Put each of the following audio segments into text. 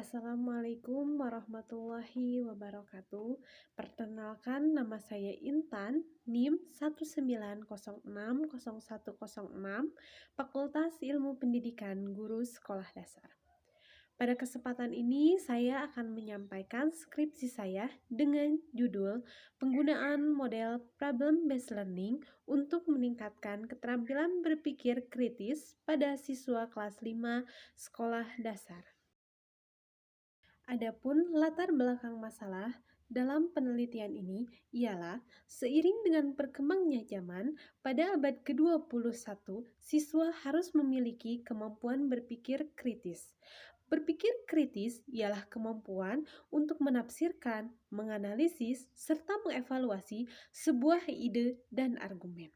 Assalamualaikum warahmatullahi wabarakatuh. Perkenalkan, nama saya Intan, NIM 190600106, Fakultas Ilmu Pendidikan Guru Sekolah Dasar. Pada kesempatan ini, saya akan menyampaikan skripsi saya dengan judul Penggunaan Model Problem-Based Learning untuk meningkatkan keterampilan berpikir kritis pada siswa kelas 5 sekolah dasar. Adapun latar belakang masalah dalam penelitian ini ialah seiring dengan berkembangnya zaman, pada abad ke-21, siswa harus memiliki kemampuan berpikir kritis. Berpikir kritis ialah kemampuan untuk menafsirkan, menganalisis, serta mengevaluasi sebuah ide dan argumen.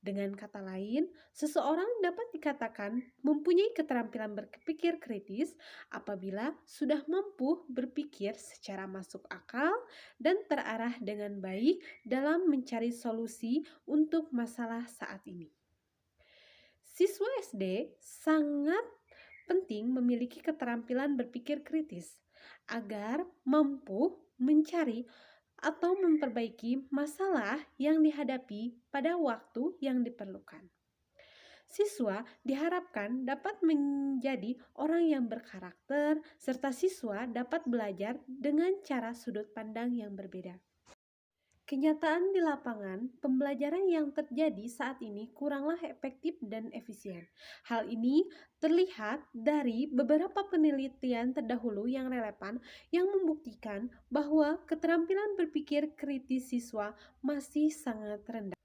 Dengan kata lain, seseorang dapat dikatakan mempunyai keterampilan berpikir kritis apabila sudah mampu berpikir secara masuk akal dan terarah dengan baik dalam mencari solusi untuk masalah saat ini. Siswa SD sangat penting memiliki keterampilan berpikir kritis agar mampu mencari atau memperbaiki masalah yang dihadapi pada waktu yang diperlukan. Siswa diharapkan dapat menjadi orang yang berkarakter, serta siswa dapat belajar dengan cara sudut pandang yang berbeda. Kenyataan di lapangan, pembelajaran yang terjadi saat ini kuranglah efektif dan efisien. Hal ini terlihat dari beberapa penelitian terdahulu yang relevan yang membuktikan bahwa keterampilan berpikir kritis siswa masih sangat rendah.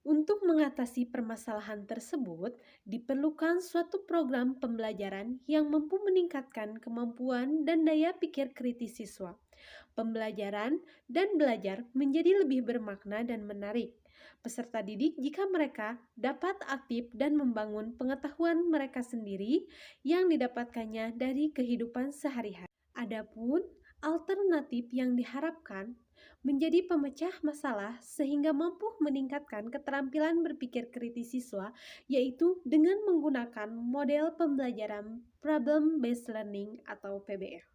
Untuk mengatasi permasalahan tersebut, diperlukan suatu program pembelajaran yang mampu meningkatkan kemampuan dan daya pikir kritis siswa. Pembelajaran dan belajar menjadi lebih bermakna dan menarik. Peserta didik jika mereka dapat aktif dan membangun pengetahuan mereka sendiri yang didapatkannya dari kehidupan sehari-hari. Adapun alternatif yang diharapkan menjadi pemecah masalah sehingga mampu meningkatkan keterampilan berpikir kritis siswa, yaitu dengan menggunakan model pembelajaran Problem-Based Learning atau PBL.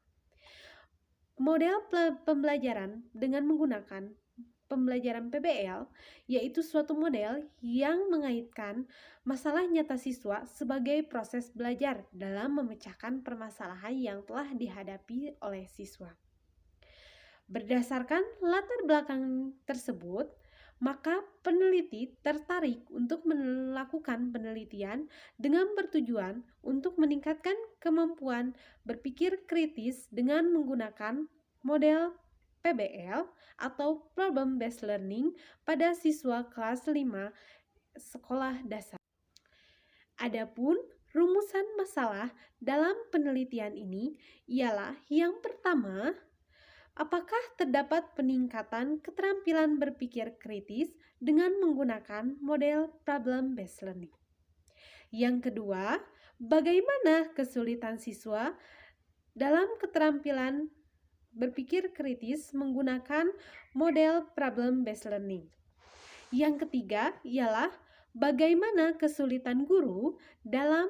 Model pembelajaran dengan menggunakan pembelajaran PBL yaitu suatu model yang mengaitkan masalah nyata siswa sebagai proses belajar dalam memecahkan permasalahan yang telah dihadapi oleh siswa. Berdasarkan latar belakang tersebut, maka peneliti tertarik untuk melakukan penelitian dengan bertujuan untuk meningkatkan kemampuan berpikir kritis dengan menggunakan model PBL atau Problem Based Learning pada siswa kelas 5 sekolah dasar. Adapun rumusan masalah dalam penelitian ini ialah yang pertama, apakah terdapat peningkatan keterampilan berpikir kritis dengan menggunakan model problem-based learning? Yang kedua, bagaimana kesulitan siswa dalam keterampilan berpikir kritis menggunakan model problem-based learning? Yang ketiga ialah bagaimana kesulitan guru dalam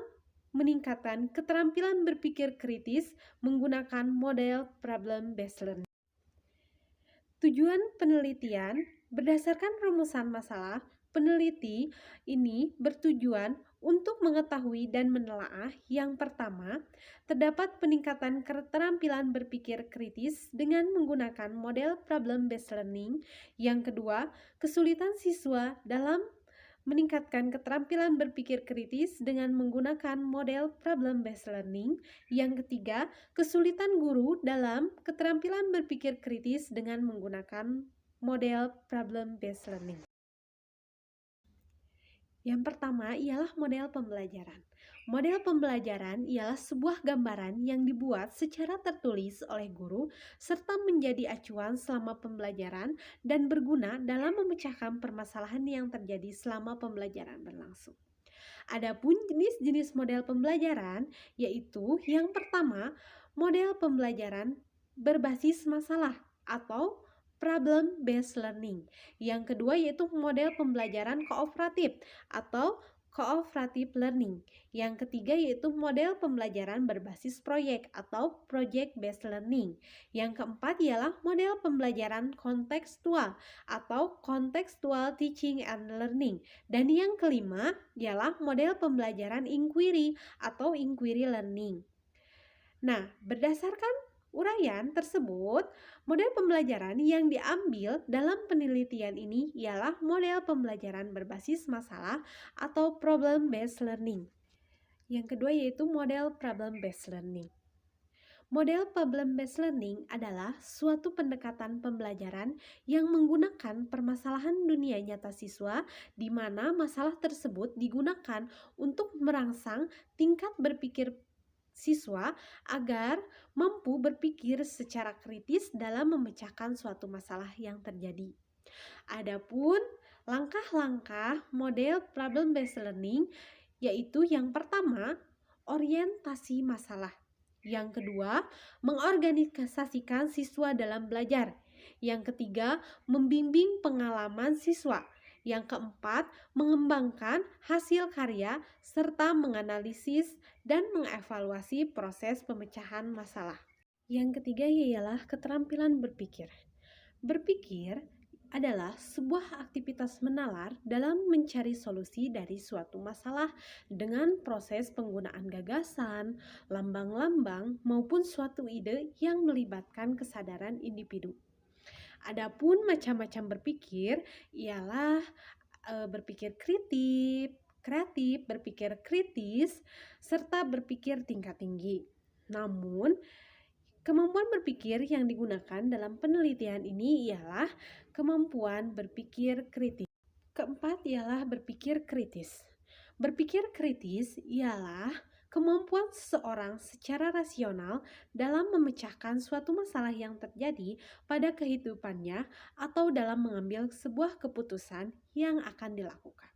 meningkatkan keterampilan berpikir kritis menggunakan model problem-based learning. Tujuan penelitian berdasarkan rumusan masalah, peneliti ini bertujuan untuk mengetahui dan menelaah yang pertama, terdapat peningkatan keterampilan berpikir kritis dengan menggunakan model problem-based learning. Yang kedua, kesulitan siswa dalam meningkatkan keterampilan berpikir kritis dengan menggunakan model problem-based learning. Yang ketiga, kesulitan guru dalam keterampilan berpikir kritis dengan menggunakan model problem-based learning. Yang pertama ialah model pembelajaran. Model pembelajaran ialah sebuah gambaran yang dibuat secara tertulis oleh guru serta menjadi acuan selama pembelajaran dan berguna dalam memecahkan permasalahan yang terjadi selama pembelajaran berlangsung. Adapun jenis-jenis model pembelajaran yaitu yang pertama, model pembelajaran berbasis masalah atau problem-based learning. Yang kedua yaitu model pembelajaran kooperatif atau cooperative learning. Yang ketiga yaitu model pembelajaran berbasis proyek atau project based learning. Yang keempat ialah model pembelajaran kontekstual atau contextual teaching and learning. Dan yang kelima ialah model pembelajaran inquiry atau inquiry learning. Nah, berdasarkan uraian tersebut, model pembelajaran yang diambil dalam penelitian ini ialah model pembelajaran berbasis masalah atau problem based learning. Yang kedua yaitu model problem based learning. Model problem based learning adalah suatu pendekatan pembelajaran yang menggunakan permasalahan dunia nyata siswa di mana masalah tersebut digunakan untuk merangsang tingkat berpikir siswa agar mampu berpikir secara kritis dalam memecahkan suatu masalah yang terjadi. Adapun langkah-langkah model problem based learning yaitu yang pertama, orientasi masalah. Yang kedua, mengorganisasikan siswa dalam belajar. Yang ketiga, membimbing pengalaman siswa. Yang keempat, mengembangkan hasil karya serta menganalisis dan mengevaluasi proses pemecahan masalah. Yang ketiga ialah keterampilan berpikir. Berpikir adalah sebuah aktivitas menalar dalam mencari solusi dari suatu masalah dengan proses penggunaan gagasan, lambang-lambang, maupun suatu ide yang melibatkan kesadaran individu. Adapun macam-macam berpikir ialah berpikir kreatif, berpikir kritis, serta berpikir tingkat tinggi. Namun, kemampuan berpikir yang digunakan dalam penelitian ini ialah kemampuan berpikir kritis. Keempat ialah berpikir kritis. Berpikir kritis ialah kemampuan seseorang secara rasional dalam memecahkan suatu masalah yang terjadi pada kehidupannya atau dalam mengambil sebuah keputusan yang akan dilakukan.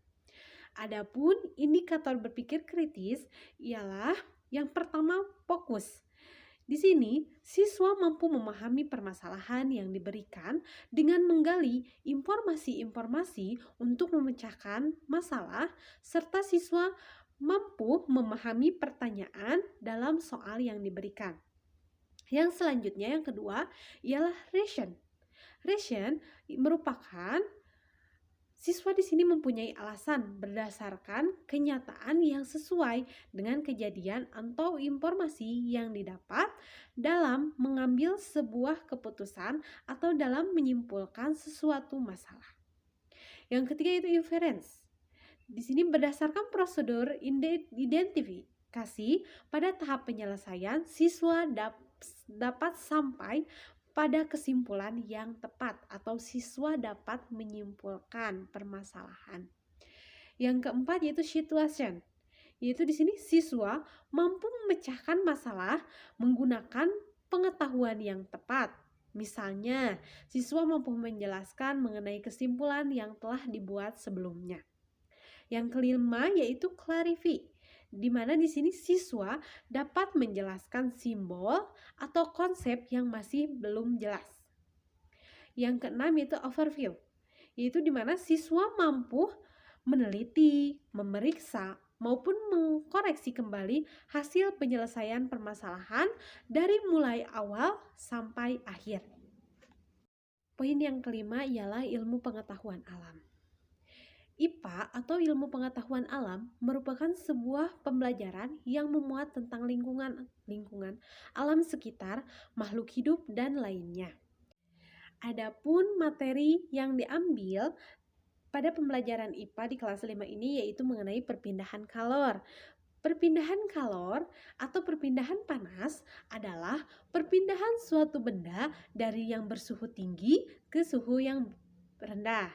Adapun indikator berpikir kritis ialah yang pertama fokus. Di sini, siswa mampu memahami permasalahan yang diberikan dengan menggali informasi-informasi untuk memecahkan masalah, serta siswa mampu memahami pertanyaan dalam soal yang diberikan. Yang selanjutnya, yang kedua, ialah ration. Ration merupakan siswa di sini mempunyai alasan berdasarkan kenyataan yang sesuai dengan kejadian atau informasi yang didapat dalam mengambil sebuah keputusan atau dalam menyimpulkan sesuatu masalah. Yang ketiga itu inference. Di sini berdasarkan prosedur identifikasi pada tahap penyelesaian, siswa dapat sampai pada kesimpulan yang tepat atau siswa dapat menyimpulkan permasalahan. Yang keempat yaitu situation. Yaitu di sini siswa mampu memecahkan masalah menggunakan pengetahuan yang tepat. Misalnya, siswa mampu menjelaskan mengenai kesimpulan yang telah dibuat sebelumnya. Yang kelima yaitu clarify, di mana di sini siswa dapat menjelaskan simbol atau konsep yang masih belum jelas. Yang keenam yaitu overview, yaitu di mana siswa mampu meneliti, memeriksa, maupun mengkoreksi kembali hasil penyelesaian permasalahan dari mulai awal sampai akhir. Poin yang kelima ialah ilmu pengetahuan alam. IPA atau ilmu pengetahuan alam merupakan sebuah pembelajaran yang memuat tentang lingkungan, alam sekitar, makhluk hidup, dan lainnya. Adapun materi yang diambil pada pembelajaran IPA di kelas 5 ini yaitu mengenai perpindahan kalor. Perpindahan kalor atau perpindahan panas adalah perpindahan suatu benda dari yang bersuhu tinggi ke suhu yang rendah.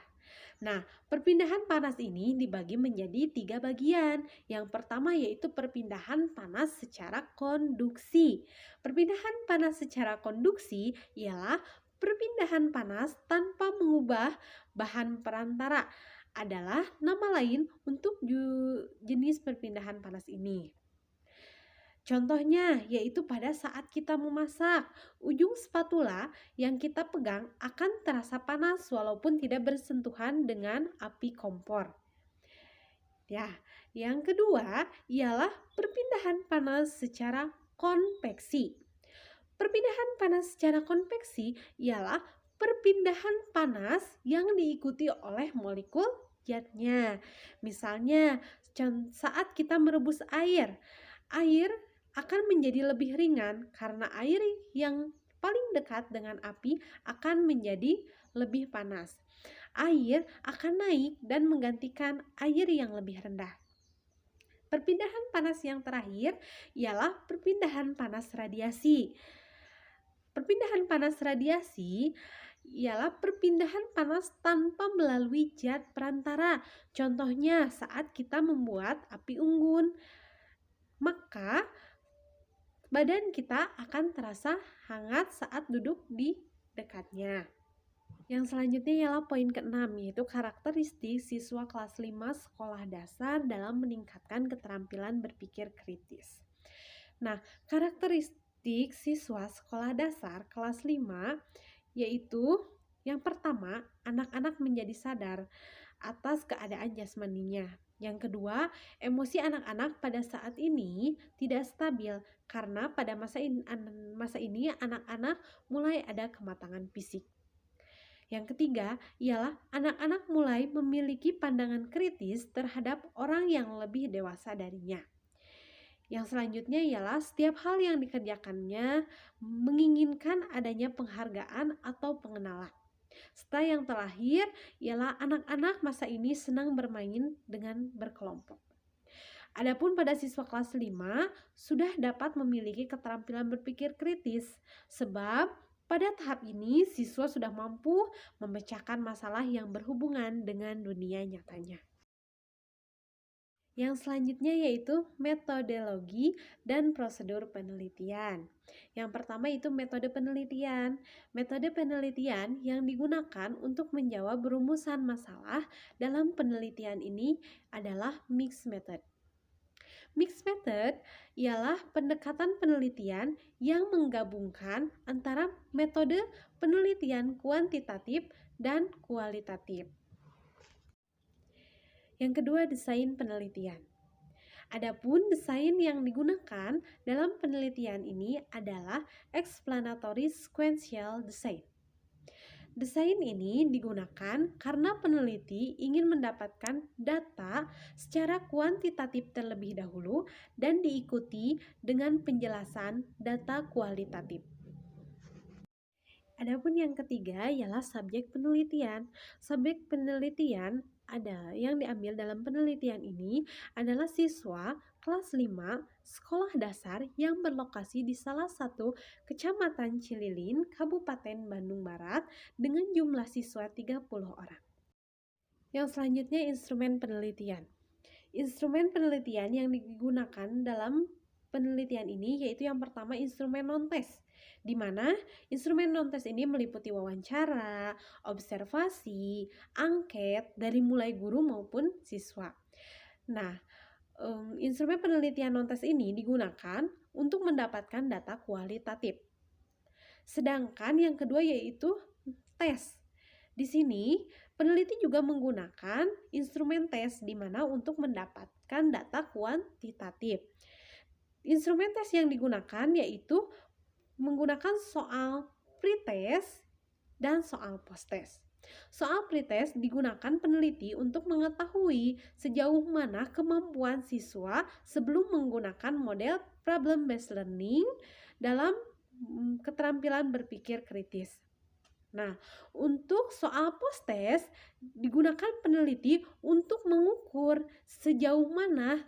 Nah, perpindahan panas ini dibagi menjadi 3 bagian. Yang pertama yaitu perpindahan panas secara konduksi. Perpindahan panas secara konduksi ialah perpindahan panas tanpa mengubah bahan perantara. Adalah nama lain untuk jenis perpindahan panas ini. Contohnya yaitu pada saat kita memasak, ujung spatula yang kita pegang akan terasa panas walaupun tidak bersentuhan dengan api kompor. Ya, yang kedua ialah perpindahan panas secara konveksi. Perpindahan panas secara konveksi ialah perpindahan panas yang diikuti oleh molekul zatnya. Misalnya, saat kita merebus air, air akan menjadi lebih ringan karena air yang paling dekat dengan api akan menjadi lebih panas. Air akan naik dan menggantikan air yang lebih rendah. Perpindahan panas yang terakhir ialah perpindahan panas radiasi. Perpindahan panas radiasi ialah perpindahan panas tanpa melalui zat perantara. Contohnya saat kita membuat api unggun, maka badan kita akan terasa hangat saat duduk di dekatnya. Yang selanjutnya ialah poin ke-6, yaitu karakteristik siswa kelas 5 sekolah dasar dalam meningkatkan keterampilan berpikir kritis. Nah, karakteristik siswa sekolah dasar kelas 5 yaitu yang pertama, anak-anak menjadi sadar atas keadaan jasmaninya. Yang kedua, emosi anak-anak pada saat ini tidak stabil karena pada masa ini anak-anak mulai ada kematangan fisik. Yang ketiga ialah anak-anak mulai memiliki pandangan kritis terhadap orang yang lebih dewasa darinya. Yang selanjutnya ialah setiap hal yang dikerjakannya menginginkan adanya penghargaan atau pengenalan. Serta yang terakhir ialah anak-anak masa ini senang bermain dengan berkelompok. Adapun pada siswa kelas 5 sudah dapat memiliki keterampilan berpikir kritis sebab pada tahap ini siswa sudah mampu memecahkan masalah yang berhubungan dengan dunia nyatanya. Yang selanjutnya yaitu metodologi dan prosedur penelitian. Yang pertama itu metode penelitian. Metode penelitian yang digunakan untuk menjawab rumusan masalah dalam penelitian ini adalah mixed method. Mixed method ialah pendekatan penelitian yang menggabungkan antara metode penelitian kuantitatif dan kualitatif. Yang kedua, desain penelitian. Adapun desain yang digunakan dalam penelitian ini adalah explanatory sequential design. Desain ini digunakan karena peneliti ingin mendapatkan data secara kuantitatif terlebih dahulu dan diikuti dengan penjelasan data kualitatif. Adapun yang ketiga ialah subjek penelitian. Subjek penelitian yang diambil dalam penelitian ini adalah siswa kelas 5 sekolah dasar yang berlokasi di salah satu kecamatan Cililin, Kabupaten Bandung Barat dengan jumlah siswa 30 orang. Yang selanjutnya instrumen penelitian. Instrumen penelitian yang digunakan dalam penelitian ini yaitu yang pertama instrumen non-tes, di mana instrumen non-tes ini meliputi wawancara, observasi, angket dari mulai guru maupun siswa. Nah, instrumen penelitian non-tes ini digunakan untuk mendapatkan data kualitatif. Sedangkan yang kedua yaitu tes. Di sini peneliti juga menggunakan instrumen tes di mana untuk mendapatkan data kuantitatif. Instrumen tes yang digunakan yaitu menggunakan soal pretest dan soal posttest. Soal pretest digunakan peneliti untuk mengetahui sejauh mana kemampuan siswa sebelum menggunakan model problem based learning dalam keterampilan berpikir kritis. Nah, untuk soal posttest digunakan peneliti untuk mengukur sejauh mana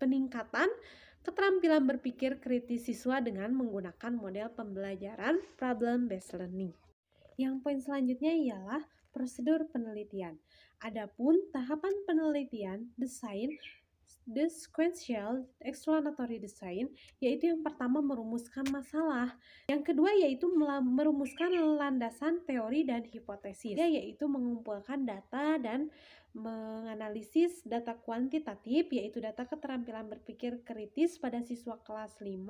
peningkatan keterampilan berpikir kritis siswa dengan menggunakan model pembelajaran problem based learning. Yang poin selanjutnya ialah prosedur penelitian. Adapun tahapan penelitian desain the sequential explanatory design yaitu yang pertama merumuskan masalah, yang kedua yaitu merumuskan landasan teori dan hipotesis, yaitu mengumpulkan data dan menganalisis data kuantitatif yaitu data keterampilan berpikir kritis pada siswa kelas 5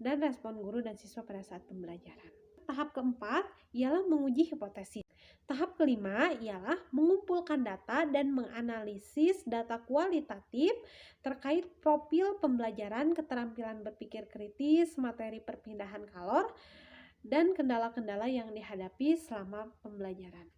dan respon guru dan siswa pada saat pembelajaran. Tahap keempat ialah menguji hipotesis. Tahap kelima ialah mengumpulkan data dan menganalisis data kualitatif terkait profil pembelajaran, keterampilan berpikir kritis, materi perpindahan kalor, dan kendala-kendala yang dihadapi selama pembelajaran.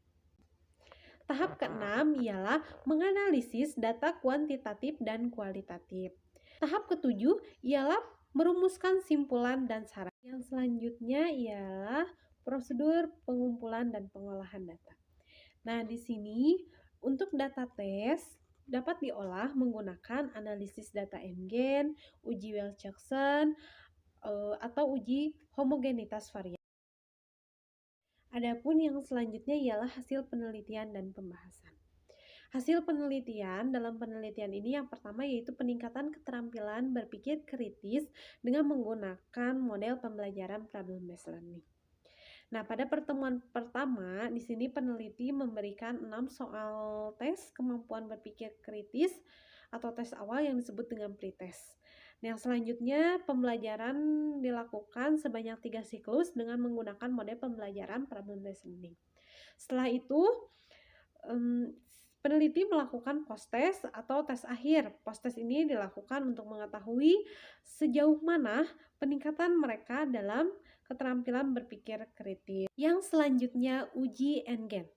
Tahap keenam ialah menganalisis data kuantitatif dan kualitatif. Tahap ketujuh ialah merumuskan simpulan dan saran. Yang selanjutnya ialah prosedur pengumpulan dan pengolahan data. Nah, di sini untuk data tes dapat diolah menggunakan analisis data N-gen, uji Wilcoxon, atau uji homogenitas variabel. Adapun yang selanjutnya ialah hasil penelitian dan pembahasan. Hasil penelitian, dalam penelitian ini yang pertama yaitu peningkatan keterampilan berpikir kritis dengan menggunakan model pembelajaran problem-based learning. Nah, pada pertemuan pertama, di sini peneliti memberikan 6 soal tes kemampuan berpikir kritis atau tes awal yang disebut dengan pretest. Nah, yang selanjutnya pembelajaran dilakukan sebanyak 3 siklus dengan menggunakan model pembelajaran problem-based learning. Setelah itu, peneliti melakukan post-test atau tes akhir. Post-test ini dilakukan untuk mengetahui sejauh mana peningkatan mereka dalam keterampilan berpikir kritis. Yang selanjutnya uji N-gen.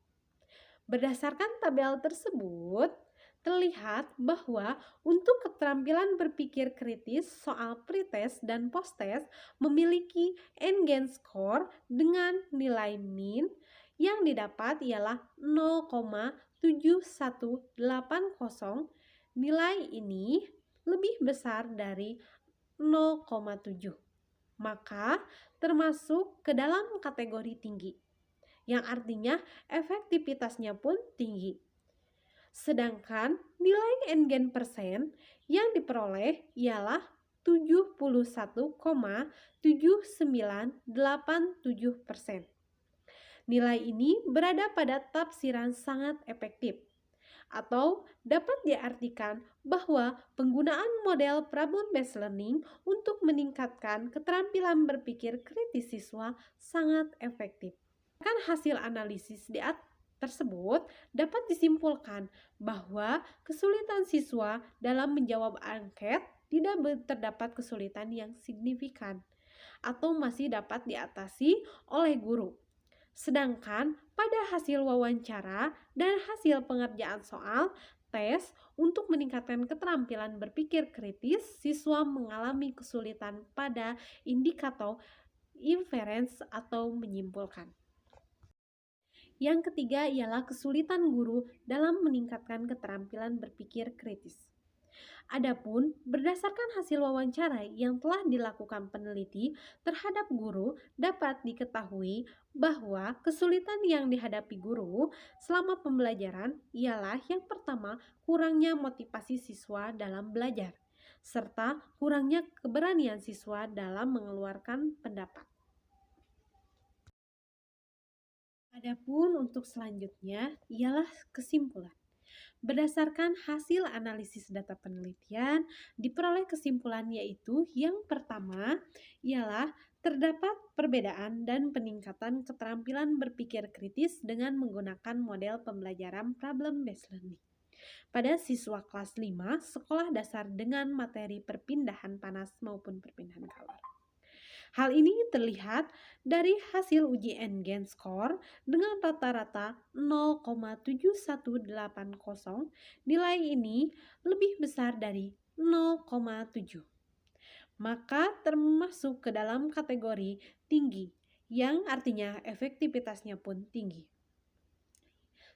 Berdasarkan tabel tersebut, terlihat bahwa untuk keterampilan berpikir kritis soal pretest dan posttest memiliki N-gen score dengan nilai min yang didapat ialah 0,7180. Nilai ini lebih besar dari 0,7. Maka termasuk ke dalam kategori tinggi, yang artinya efektivitasnya pun tinggi. Sedangkan nilai N-gen persen yang diperoleh ialah 71,7987%. Nilai ini berada pada tafsiran sangat efektif, atau dapat diartikan bahwa penggunaan model problem-based learning untuk meningkatkan keterampilan berpikir kritis siswa sangat efektif. Kan hasil analisis di atas tersebut dapat disimpulkan bahwa kesulitan siswa dalam menjawab angket tidak terdapat kesulitan yang signifikan atau masih dapat diatasi oleh guru. Sedangkan pada hasil wawancara dan hasil pengerjaan soal tes untuk meningkatkan keterampilan berpikir kritis, siswa mengalami kesulitan pada indikator inference atau menyimpulkan. Yang ketiga ialah kesulitan guru dalam meningkatkan keterampilan berpikir kritis. Adapun berdasarkan hasil wawancara yang telah dilakukan peneliti terhadap guru, dapat diketahui bahwa kesulitan yang dihadapi guru selama pembelajaran ialah yang pertama, kurangnya motivasi siswa dalam belajar, serta kurangnya keberanian siswa dalam mengeluarkan pendapat. Adapun untuk selanjutnya ialah kesimpulan. Berdasarkan hasil analisis data penelitian, diperoleh kesimpulan yaitu yang pertama ialah terdapat perbedaan dan peningkatan keterampilan berpikir kritis dengan menggunakan model pembelajaran problem-based learning. Pada siswa kelas 5 sekolah dasar dengan materi perpindahan panas maupun perpindahan kalor. Hal ini terlihat dari hasil uji N-gen score dengan rata-rata 0,7180. Nilai ini lebih besar dari 0,7. Maka termasuk ke dalam kategori tinggi, yang artinya efektivitasnya pun tinggi.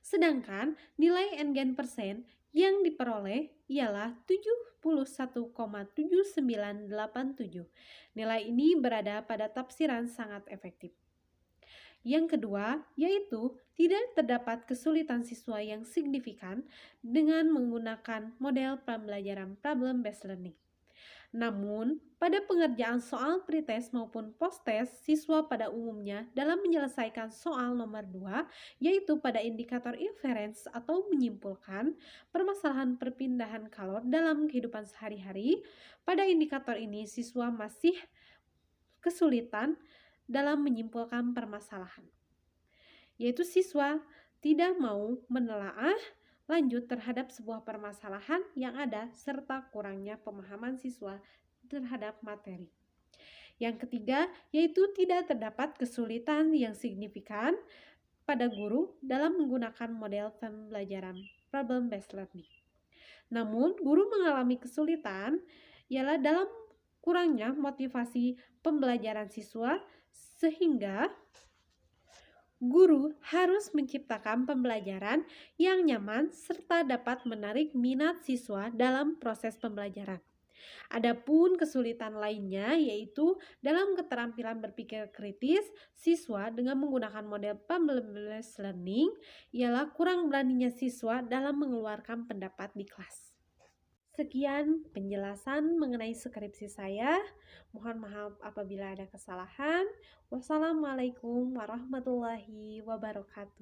Sedangkan nilai N-gen persen yang diperoleh ialah 71,7987. Nilai ini berada pada tafsiran sangat efektif. Yang kedua, yaitu tidak terdapat kesulitan siswa yang signifikan dengan menggunakan model pembelajaran problem-based learning. Namun, pada pengerjaan soal pretest maupun posttest, siswa pada umumnya dalam menyelesaikan soal nomor 2, yaitu pada indikator inference atau menyimpulkan permasalahan perpindahan kalor dalam kehidupan sehari-hari, pada indikator ini siswa masih kesulitan dalam menyimpulkan permasalahan. yaitu siswa tidak mau menelaah lanjut terhadap sebuah permasalahan yang ada serta kurangnya pemahaman siswa terhadap materi. Yang ketiga, yaitu tidak terdapat kesulitan yang signifikan pada guru dalam menggunakan model pembelajaran problem based learning. Namun, guru mengalami kesulitan ialah dalam kurangnya motivasi pembelajaran siswa sehingga guru harus menciptakan pembelajaran yang nyaman serta dapat menarik minat siswa dalam proses pembelajaran. Adapun kesulitan lainnya yaitu dalam keterampilan berpikir kritis, siswa dengan menggunakan model problem-based learning ialah kurang beraninya siswa dalam mengeluarkan pendapat di kelas. Sekian penjelasan mengenai skripsi saya. Mohon maaf apabila ada kesalahan. Wassalamualaikum warahmatullahi wabarakatuh.